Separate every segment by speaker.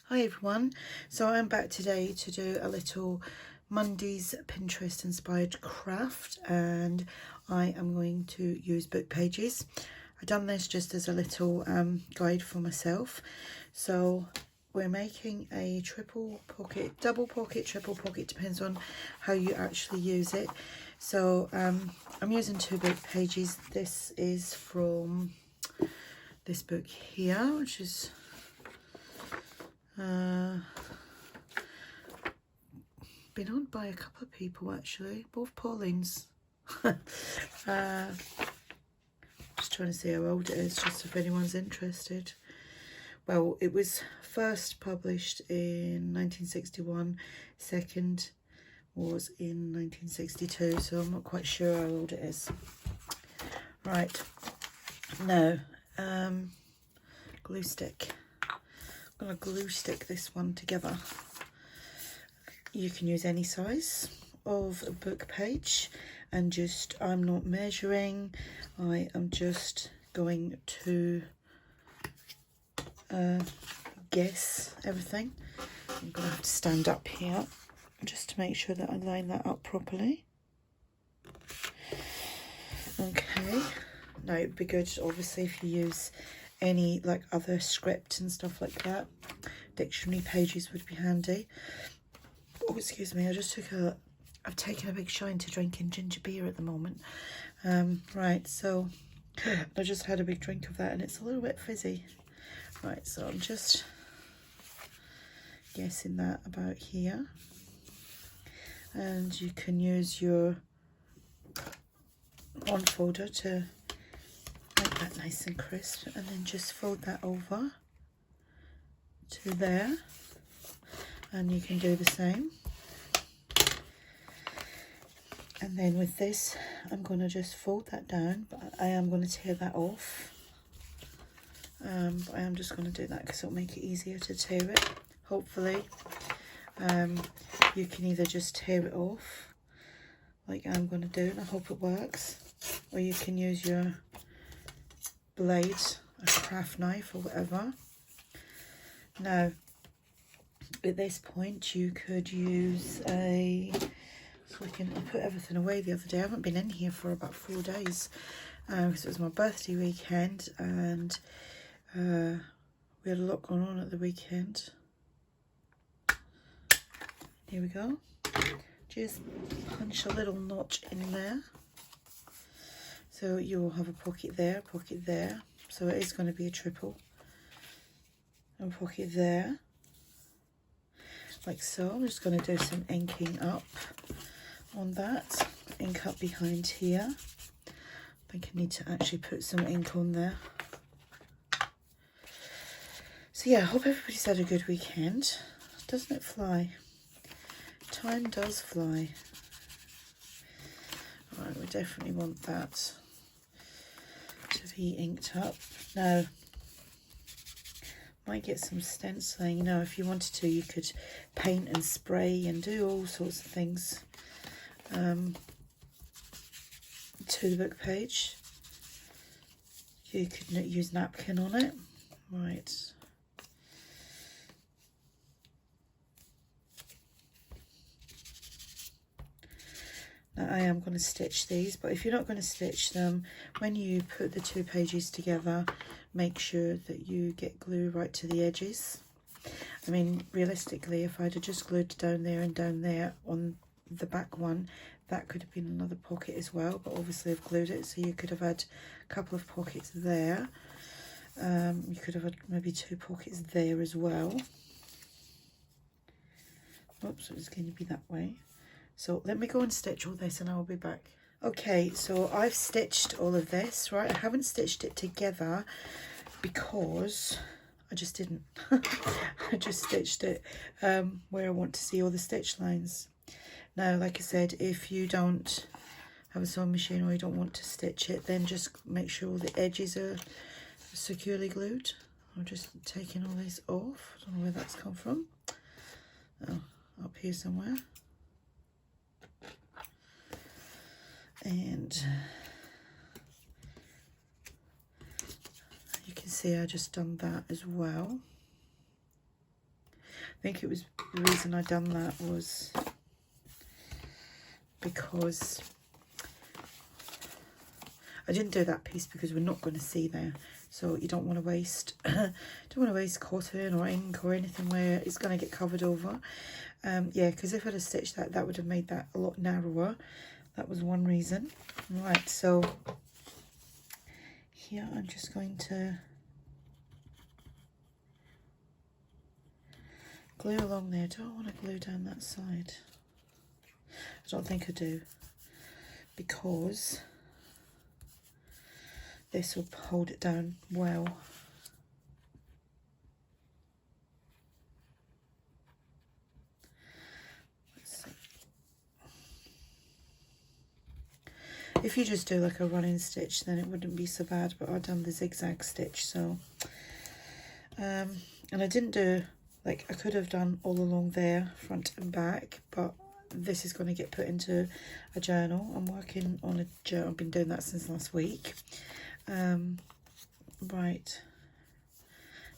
Speaker 1: Hi everyone, so I'm back today to do a little Monday's Pinterest inspired craft, and I am going to use book pages. I've done this just as a little guide for myself. So we're making a triple pocket, double pocket, triple pocket, depends on how you actually use it. So I'm using 2 book pages. This is from this book here, which is been owned by a couple of people actually, both Paulines. Just trying to see how old it is, just if anyone's interested. Well, it was first published in 1961, second was in 1962, so I'm not quite sure how old it is. Right, now, glue stick. I'm going to glue stick this one together. You can use any size of a book page, and just, I'm not measuring, I am just going to guess everything. I'm going to have to stand up here just to make sure that I line that up properly. Okay, now it'd be good obviously if you use any like other script and stuff like that. Dictionary pages would be handy. Oh, excuse me, I've taken a big shine to drinking ginger beer at the moment. Right, so I just had a big drink of that and it's a little bit fizzy. Right, so I'm just guessing that about here. And you can use your one folder to make that nice and crisp, and then just fold that over to there, and you can do the same. And then with this, I'm going to just fold that down, but I am going to tear that off. But I am just going to do that because it'll make it easier to tear it, hopefully. You can either just tear it off like I'm going to do, and I hope it works, or you can use your blade, a craft knife or whatever. Now at this point you could use I put everything away the other day. I haven't been in here for about 4 days because it was my birthday weekend, and we had a lot going on at the weekend. Here we go. Just punch a little notch in there. So you will have a pocket there, so it is going to be a triple. And a pocket there, like so. I'm just going to do some inking up on that. Ink up behind here. I think I need to actually put some ink on there. So yeah, I hope everybody's had a good weekend. Doesn't it fly? Time does fly. Right, we definitely want that to be inked up. Now, might get some stenciling. You know, if you wanted to, you could paint and spray and do all sorts of things to the book page. You could use napkin on it. Right. Now I am going to stitch these, but if you're not going to stitch them, when you put the 2 pages together, make sure that you get glue right to the edges. I mean, realistically, if I'd have just glued down there and down there on the back one, that could have been another pocket as well, but obviously I've glued it, so you could have had a couple of pockets there. You could have had maybe 2 pockets there as well. Oops, it was going to be that way. So let me go and stitch all this and I will be back. Okay, so I've stitched all of this, right? I haven't stitched it together because I just didn't. I just stitched it where I want to see all the stitch lines. Now, like I said, if you don't have a sewing machine or you don't want to stitch it, then just make sure all the edges are securely glued. I'm just taking all this off. I don't know where that's come from. Oh, up here somewhere. And you can see I just done that as well. think it was the reason I done that was because I didn't do that piece because we're not going to see there. So you don't want to waste cotton or ink or anything where it's going to get covered over. Yeah, because if I'd have stitched that, that would have made that a lot narrower. That was one reason. Right, so here I'm just going to glue along there. Do I want to glue down that side? I don't think I do, because this will hold it down well. If you just do like a running stitch, then it wouldn't be so bad, but I've done the zigzag stitch, so and I didn't do, like, I could have done all along there, front and back, but this is going to get put into a journal. I'm working on a journal. I've been doing that since last week. Right,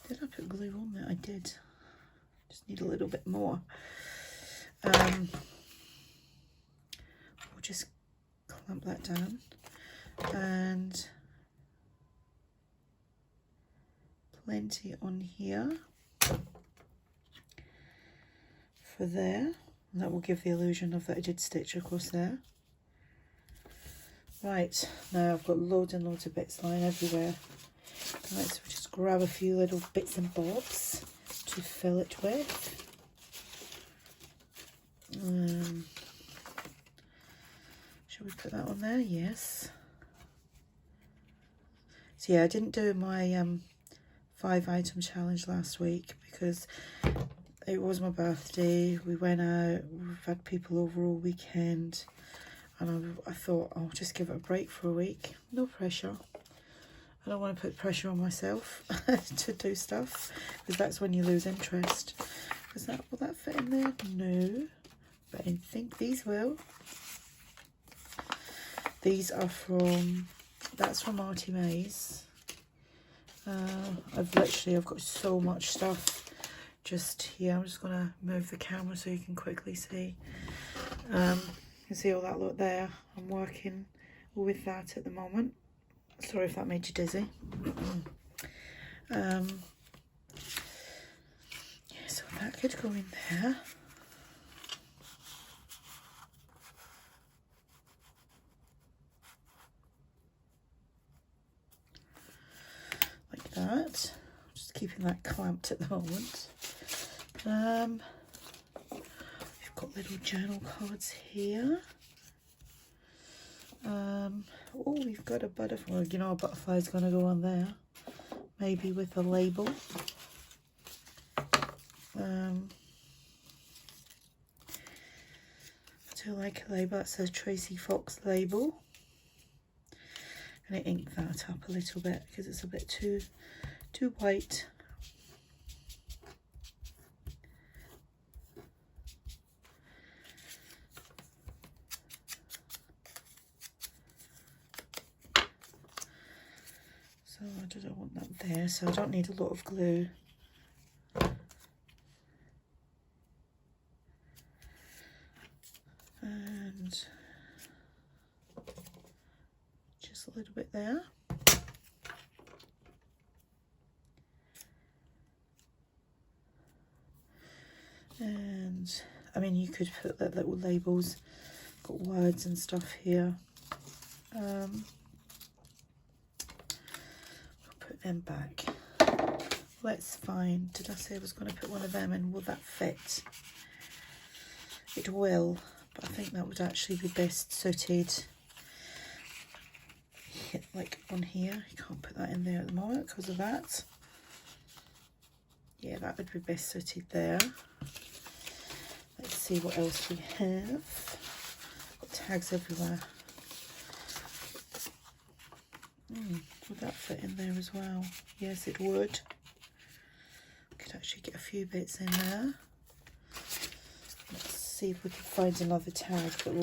Speaker 1: did I put glue on there? I did. Just need a little bit more. We'll just clamp that down, and plenty on here for there, and that will give the illusion of that I did stitch across there. Right, now I've got loads and loads of bits lying everywhere. Right, so we'll just grab a few little bits and bobs to fill it with. Should we put that on there? Yes. So yeah, I didn't do my 5-item challenge last week because it was my birthday. We went out, we've had people over all weekend, and I thought I'll just give it a break for a week. No pressure. I don't want to put pressure on myself to do stuff, because that's when you lose interest. Will that fit in there? No, but I think these will. These are that's from ARTYmaze. I've got so much stuff just here. I'm just gonna move the camera so you can quickly see. You can see all that look there. I'm working with that at the moment. Sorry if that made you dizzy. Yeah, so that could go in there. Like that. I'm just keeping that clamped at the moment. We've got little journal cards here. Oh, we've got a butterfly. Well, you know, a butterfly's going to go on there. Maybe with a label. I do like a label that says Tracie Fox label. I'm going to ink that up a little bit because it's a bit too white. So I don't want that there, so I don't need a lot of glue. And just a little bit there. And I mean, you could put that little labels, got words and stuff here. I'll put them back. Let's find, did I say I was going to put one of them in? Will that fit? It will, but I think that would actually be best suited like on here. You can't put that in there at the moment because of that. Yeah, that would be best suited there. Let's see what else we have. Got tags everywhere. Would that fit in there as well? Yes, it would. Could actually get a few bits in there. Let's see if we can find another tag that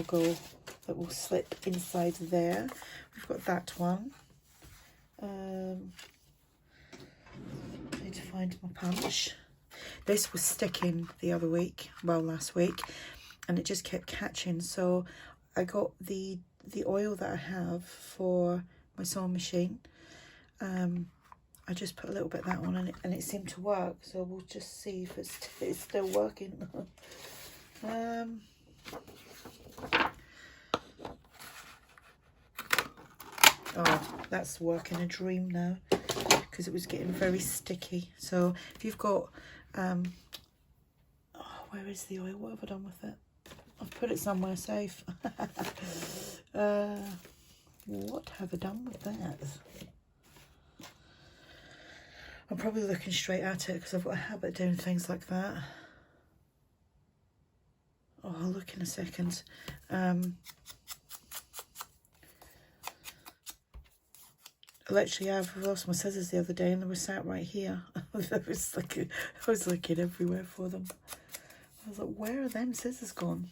Speaker 1: will slip inside there. We've got that one. I need to find my punch. This was sticking the other week, well, last week, and it just kept catching. So I got the oil that I have for my sewing machine. I just put a little bit of that on, and it seemed to work. So we'll just see if it's still working. Oh, that's working a dream now, because it was getting very sticky. So if you've got, oh, where is the oil? What have I done with it? I've put it somewhere safe. What have I done with that? I'm probably looking straight at it because I've got a habit of doing things like that. Oh, I'll look in a second. Literally, I've lost my scissors the other day, and they were sat right here. I was looking everywhere for them. I was like, where are them scissors gone?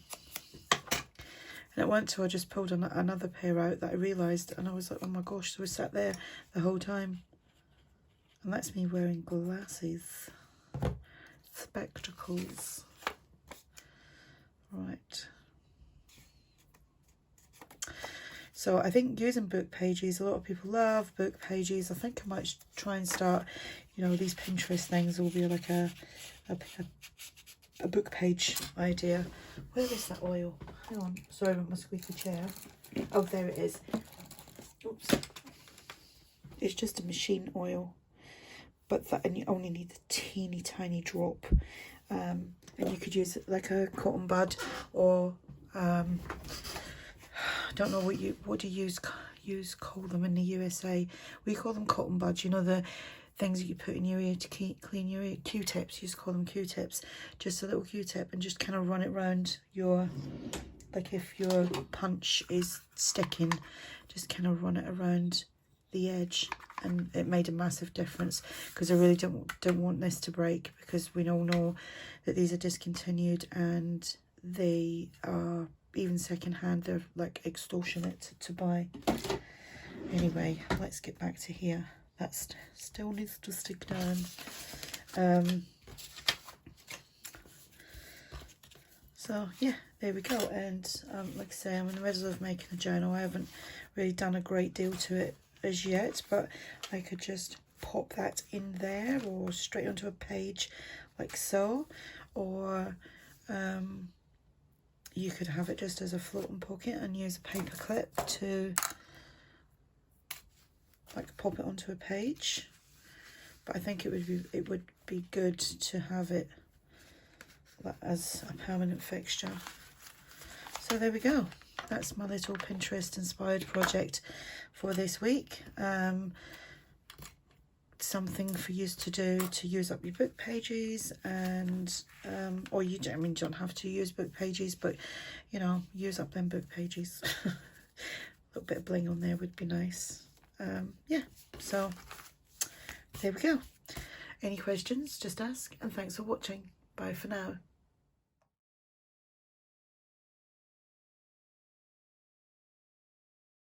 Speaker 1: And it went to, I just pulled another pair out that I realised, and I was like, oh my gosh, they were sat there the whole time. And that's me wearing glasses, spectacles. Right. So I think using book pages, a lot of people love book pages. I think I might try and start, you know, these Pinterest things will be like a book page idea. Where is that oil? Hang on, sorry about my squeaky chair. Oh, there it is. Oops. It's just a machine oil. But that, and you only need a teeny tiny drop, and you could use it like a cotton bud, or I don't know what do you call them in the USA. We call them cotton buds. You know, the things that you put in your ear to clean your ear. Q-tips. You just call them Q-tips. Just a little Q-tip, and just kind of run it around your, like if your punch is sticking, just kind of run it around the edge. And it made a massive difference, because I really don't want this to break, because we all know that these are discontinued, and they are, even secondhand, they're like extortionate to buy. Anyway, let's get back to here. That still needs to stick down. So yeah, there we go. And like I say, I'm in the middle of making a journal. I haven't really done a great deal to it as yet, but I could just pop that in there, or straight onto a page like so, or you could have it just as a floating pocket and use a paper clip to like pop it onto a page. But I think it would be good to have it as a permanent fixture. So there we go. That's my little Pinterest inspired project for this week. Something for you to do to use up your book pages, and or you don't, I mean, you don't have to use book pages, but you know, use up them book pages. A little bit of bling on there would be nice. Yeah, so there we go. Any questions, just ask, and thanks for watching. Bye for now.